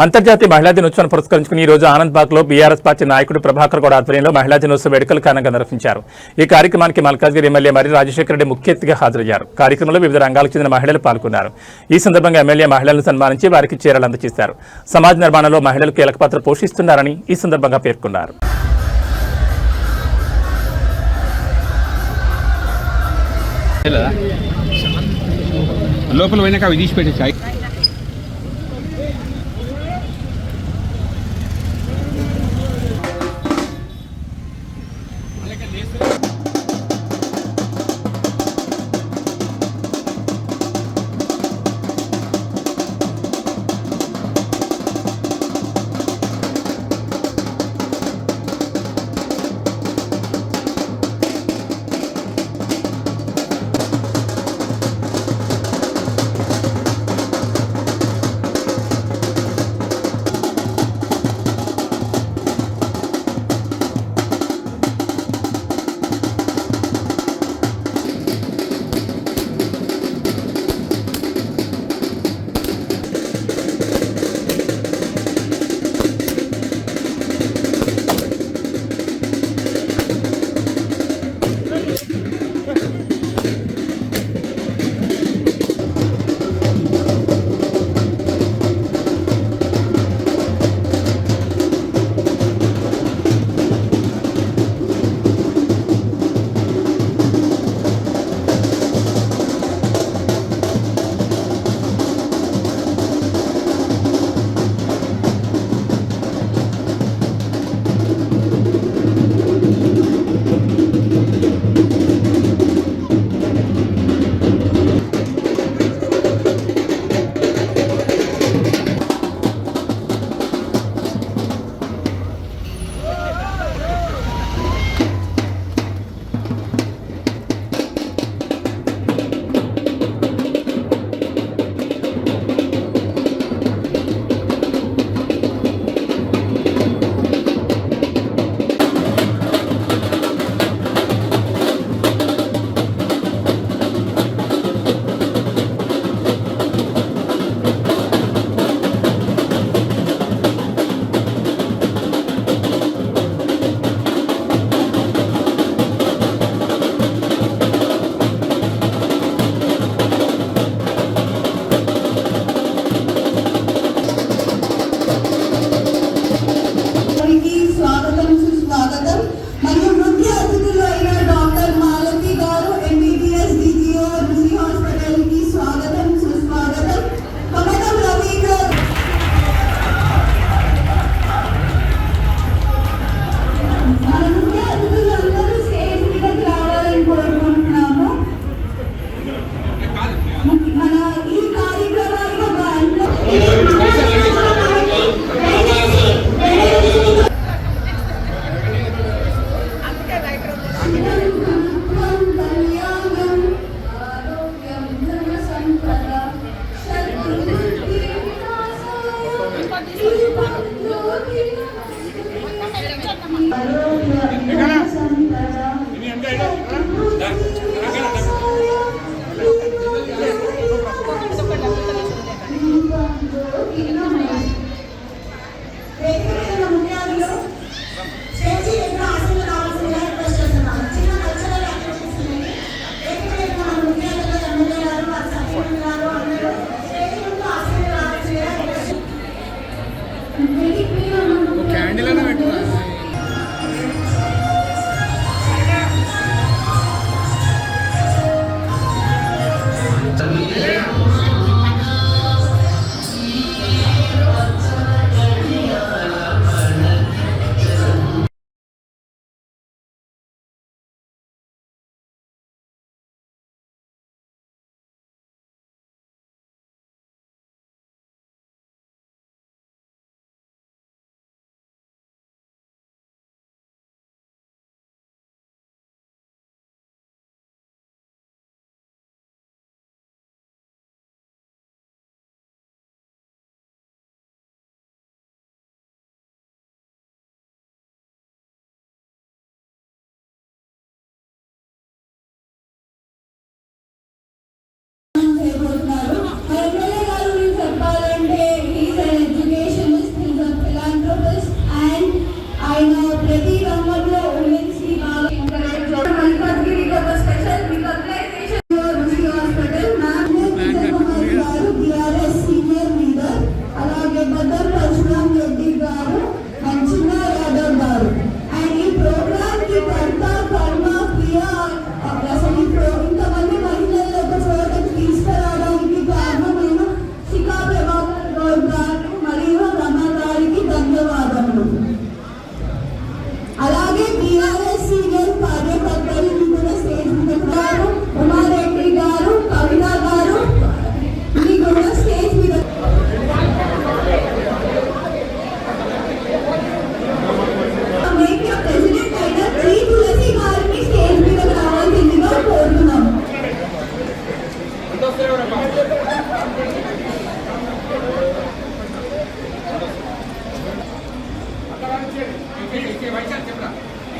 అంతర్జాతీయ మహిళా దినోత్సవాన్ని పురస్కరించుకుని ఈ రోజు ఆనంద్ లో బీఆర్ఎస్ పార్టీ నాయకుడు ప్రభాకర్ గౌడ్ ఆధ్వర్యంలో మహిళా దినోత్సవ వేడుకలు ఘనంగా నిర్వహించారు. ఈ కార్యక్రమానికి మల్కాజ్గిరి ఎమ్మెల్యే మరి రాజశేఖర రెడ్డి ముఖ్య అతిథిగా హాజరయ్యారు. కార్యక్రమంలో వివిధ రంగాలకు చెందిన మహిళలు పాల్గొన్నారు. ఈ సందర్భంగా ఎమ్మెల్యే మహిళలను సన్మానించి వారికి చీరలు అందజేశారు. సమాజ నిర్మాణంలో మహిళలు కీలక పాత్ర పోషిస్తున్నారని ఈ సందర్భంగా పేర్కొన్నారు. లోపల పోయినాక అవి తీసి పెట్టేసి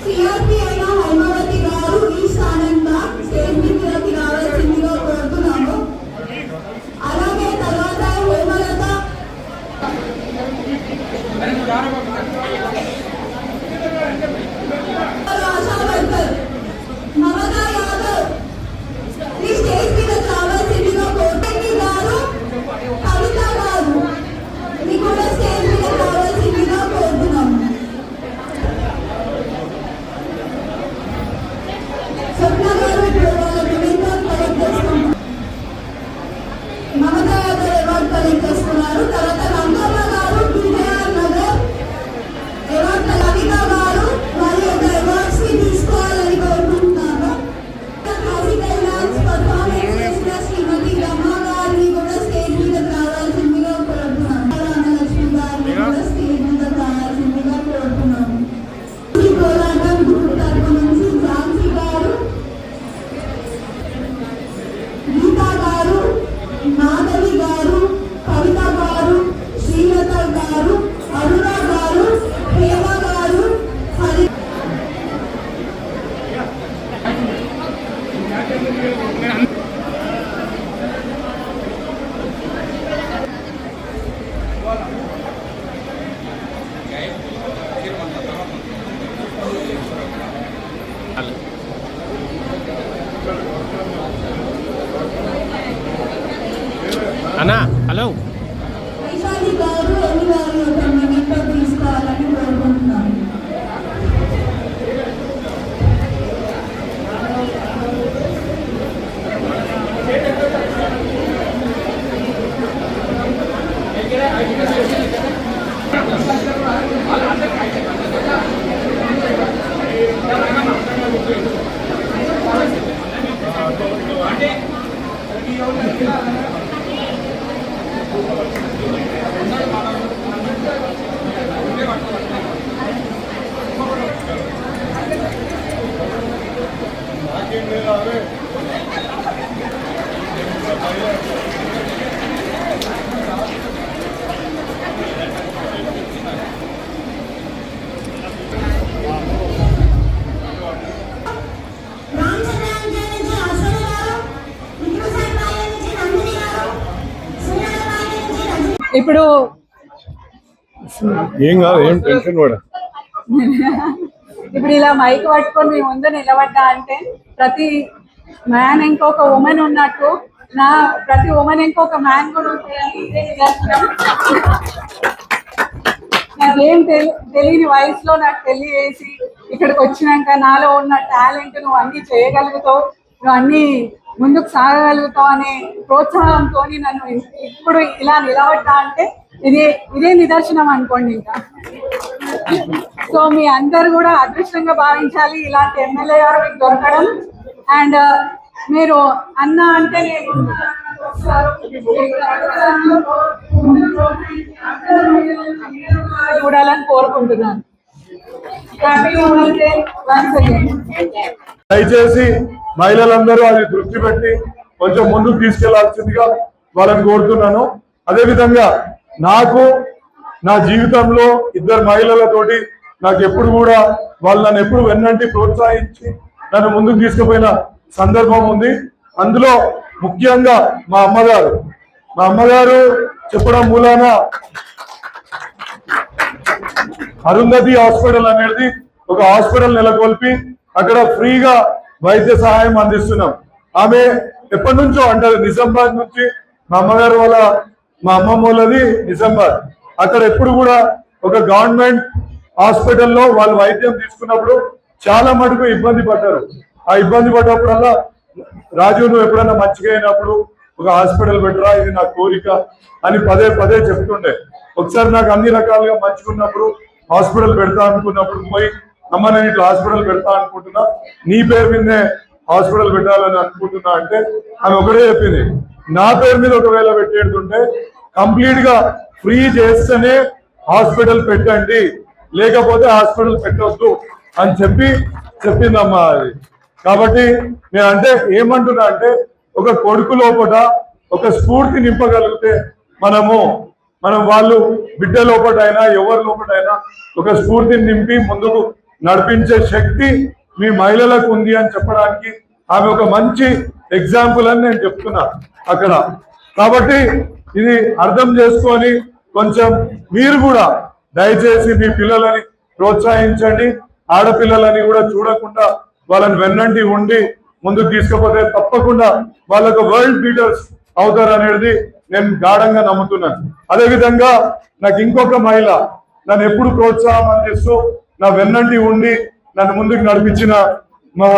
సిఆర్పి అయిన హైమావతి గారు ఈ స్థానంగా స్టేజ్ మీదకి రావాల్సిందిగా కోరుతున్నాము. అలాగే తర్వాత హేమలత ఆశా వర్కర్ మమతా యాదవ్ ఈ స్టేజ్ మీదకి రావాల్సిందిగా కోరుతుంది గారు కవిత గారు మీ కూడా స్టేజ్ మీదకి రావాల్సిందిగా కోరుతున్నాము. స్వప్న గారు మమతా యాదవ్ అవార్డు కలెక్ట్ చేస్తున్నారు. తర్వాత రంగమ్మ గారు విజయనగర్ అవార్డు కవిత గారు వారి యొక్క అవార్డ్స్ ని తీసుకోవాలని కోరుకుంటున్నాను. క్లాసికల్ డాన్స్ పర్ఫార్మెన్స్ చేసిన శ్రీమతి రమ గారిని కూడా స్టేజ్ మీదకి రావాల్సిందిగా కోరుతున్నాను. లక్ష్మి గారిని కూడా స్టేజ్ మీదకి రావాల్సిందిగా కోరుతున్నాను. ఈ పోరాటం గ్రూప్ తరపు నుంచి ఝాన్సీ గారు, గీతా గారు, మాధవి గారు, కవిత గారు, శ్రీలత గారు, అరుణ గారు, ప్రేమ గారు, హరి అన్నా హలో వైశాలి గారు ఎన్ని గారి యొక్క నిమిత్త తీసుకోవాలని కోరుకుంటున్నాను. ఇప్పుడు ఏం కాదు, ఏం టెన్షన్ కూడా. ఇప్పుడు ఇలా మైక్ పట్టుకొని మీ ముందు నిలబడ్డా అంటే ప్రతి మ్యాన్ ఇంకొక ఉమెన్ ఉన్నట్టు ప్రతి ఉమెన్ ఇంకొక మ్యాన్ కూడా ఉంటాయని ఇదే నిదర్శనం. నాకేం తెలియని వయసులో నాకు తెలియజేసి ఇక్కడికి వచ్చినాక నాలో ఉన్న టాలెంట్ నువ్వు అన్ని చేయగలుగుతావు, నువ్వు అన్ని ముందుకు సాగగలుగుతావు అనే ప్రోత్సాహంతో నన్ను ఇప్పుడు ఇలా నిలబడ్డా అంటే ఇదే నిదర్శనం అనుకోండి. ఇంకా సో మీ అందరు కూడా అదృష్టంగా భావించాలి ఇలాంటి ఎమ్మెల్యే గారు మీకు దొరకడం. అండ్ మీరు అన్న అంటే నేను చూడాలని కోరుకుంటున్నాను. దయచేసి మహిళలందరూ అది దృష్టి పెట్టి కొంచెం ముందుకు తీసుకెళ్లాల్సిందిగా వాళ్ళని కోరుతున్నాను. అదేవిధంగా నాకు నా జీవితంలో ఇద్దరు మహిళలతోటి నాకు ఎప్పుడు కూడా వాళ్ళు నన్ను ఎప్పుడు వెన్నంటి ప్రోత్సహించి నన్ను ముందుకు తీసుకుపోయిన సందర్భం ఉంది. అందులో ముఖ్యంగా మా అమ్మగారు చెప్పడం మూలాన అరుంధతి హాస్పిటల్ అనేది ఒక హాస్పిటల్ నెలకొల్పి అక్కడ ఫ్రీగా వైద్య సహాయం అందిస్తున్నాం. ఆమె ఎప్పటి నుంచో అంటారు, నిజామాబాద్ నుంచి మా అమ్మగారు మా అమ్మమ్మ వాళ్ళది నిజామాబాద్. అక్కడ ఎప్పుడు కూడా ఒక గవర్నమెంట్ హాస్పిటల్లో వాళ్ళు వైద్యం తీసుకున్నప్పుడు చాలా మటుకు ఇబ్బంది పడ్డారు. ఆ ఇబ్బంది పడ్డప్పుడల్లా రాజు నువ్వు ఎప్పుడన్నా మంచిగా అయినప్పుడు ఒక హాస్పిటల్ పెట్టరా, ఇది నా కోరిక అని పదే పదే చెప్తుండే. ఒకసారి నాకు అన్ని రకాలుగా మంచుకున్నప్పుడు హాస్పిటల్ పెడతా అనుకున్నప్పుడు పోయి అమ్మ నేను ఇట్లా హాస్పిటల్ పెడతా అనుకుంటున్నా, నీ పేరు మీదనే హాస్పిటల్ పెట్టాలని అనుకుంటున్నా అంటే ఆమె ఒకటే చెప్పింది, నా పేరు మీద ఒకవేళ పెట్టేడుతుంటే కంప్లీట్ గా ఫ్రీ చేస్తేనే హాస్పిటల్ పెట్టండి, లేకపోతే హాస్పిటల్ పెట్టవద్దు అని చెప్పిందమ్మా అది. కాబట్టి నేను అంటే ఏమంటున్నా అంటే ఒక కొడుకు లోపల ఒక స్ఫూర్తి నింపగలిగితే మనం వాళ్ళు బిడ్డ లోపటైనా ఎవరి లోపటైనా ఒక స్ఫూర్తిని నింపి ముందుకు నడిపించే శక్తి మీ మహిళలకు ఉంది అని చెప్పడానికి ఆమె ఒక మంచి ఎగ్జాంపుల్ అని నేను చెప్తున్నా అక్కడ. కాబట్టి ఇది అర్థం చేసుకొని కొంచెం మీరు కూడా దయచేసి మీ పిల్లలని ప్రోత్సహించండి. ఆడపిల్లలని కూడా చూడకుండా వాళ్ళని వెన్నంటి ఉండి ముందుకు తీసుకుపోతే తప్పకుండా వాళ్ళకు వరల్డ్ లీడర్స్ అవుతారు అనేది నేను గాఢంగా నమ్ముతున్నాను. అదేవిధంగా నాకు ఇంకొక మహిళ నన్ను ఎప్పుడు ప్రోత్సాహం అందిస్తూ నా వెన్నంటి ఉండి నన్ను ముందుకు నడిపించిన మా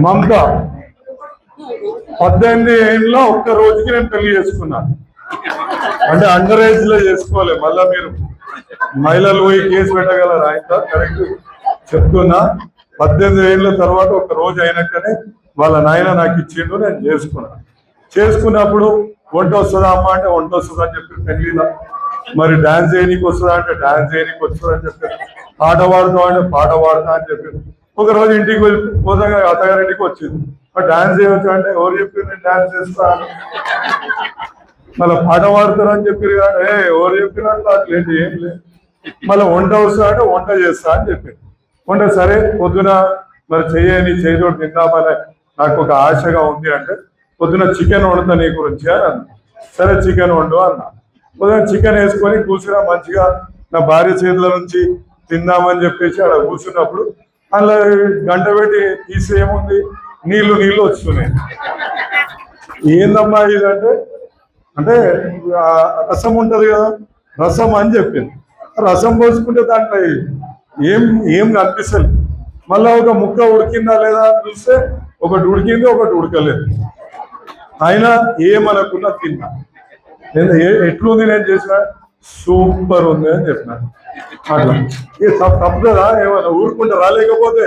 మమత 18 ఏళ్ళలో ఒక్క రోజుకి నేను పెళ్లి చేసుకున్నాను. అంటే అండర్ ఏజ్ లో చేసుకోవాలి. మళ్ళా మీరు మహిళలు పోయి కేసు పెట్టగలరా? ఆయన కరెక్ట్ చెప్తున్నా. 18 ఏళ్ళ తర్వాత ఒక రోజు అయినాకనే వాళ్ళ నాయన నాకు ఇచ్చిండు, నేను చేసుకున్నాను. చేసుకున్నప్పుడు వంట వస్తుందా అమ్మ అంటే వంట వస్తుందా అని చెప్పి పెళ్లిలో. మరి డాన్స్ చేయనీకి వస్తుందా అంటే డాన్స్ చేయనీకి వస్తుందా అని చెప్పారు. పాట పాడుతాం అంటే పాట పాడతా అని చెప్పారు. ఒక రోజు ఇంటికి పోతాగా అత్తగారింటికి వచ్చింది. డాన్స్ చేయవచ్చు అంటే ఎవరు చెప్పారు నేను డాన్స్ చేస్తా అని. మళ్ళీ పాట పాడతారు అని చెప్పారు కానీ ఎవరు చెప్పిన అట్లేంటి ఏం లేదు. మళ్ళీ వంట వస్తా అంటే వంట చేస్తా అని చెప్పారు. వంట సరే పొద్దున మరి చెయ్యని చేయతోటి తిందామని నాకు ఒక ఆశగా ఉంది అంటే పొద్దున చికెన్ వండుతా నీ గురించి అని అన్న. సరే చికెన్ వండు అన్నా. పొద్దున చికెన్ వేసుకొని కూర్చున్నా మంచిగా నా భార్య చేతుల నుంచి తిందామని చెప్పేసి అక్కడ కూర్చున్నప్పుడు అలా గంట పెట్టి తీసి ఏముంది నీళ్లు వస్తున్నాయి. ఏందమ్మా ఇదంటే అంటే రసం ఉంటది కదా రసం అని చెప్పింది. రసం పోసుకుంటే దాంట్లో ఏం కనిపిస్తలేదు. మళ్ళా ఒక ముక్క ఉడికిందా లేదా అని చూస్తే ఒకటి ఉడికింది ఒకటి ఉడకలేదు. అయినా ఏమనకుండా తిన్నా. ఎట్లుంది నేను చేసిన సూపర్ ఉంది అని చెప్పినాను. అట్లా తప్పు కదా ఏమన్నా ఊరుకుంటా రాలేకపోతే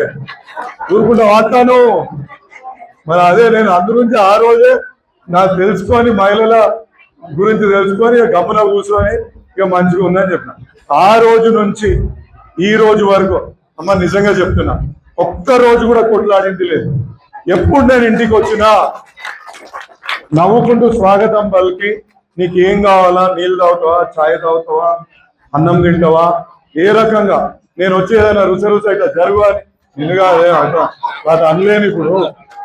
ఊరుకుంటా వాడతాను. మరి అదే నేను అందుగురించి ఆ రోజే నాకు తెలుసుకొని మహిళల గురించి తెలుసుకొని గమ్మున కూర్చొని ఇక మంచిగా ఉందని చెప్పిన. ఆ రోజు నుంచి ఈ రోజు వరకు అమ్మ నిజంగా చెప్తున్నా ఒక్క రోజు కూడా కొట్లాడింది లేదు. ఎప్పుడు నేను ఇంటికి వచ్చినా నవ్వుకుంటూ స్వాగతం పలికి నీకు ఏం కావాలా, నీళ్ళు తాగుతావా, ఛాయ్ తాగుతావా, అన్నం తింటావా, ఏ రకంగా నేను వచ్చి ఏదైనా రుచి ఇట్లా జరుగు అని నిన్నుగా అది అనలేని ఇప్పుడు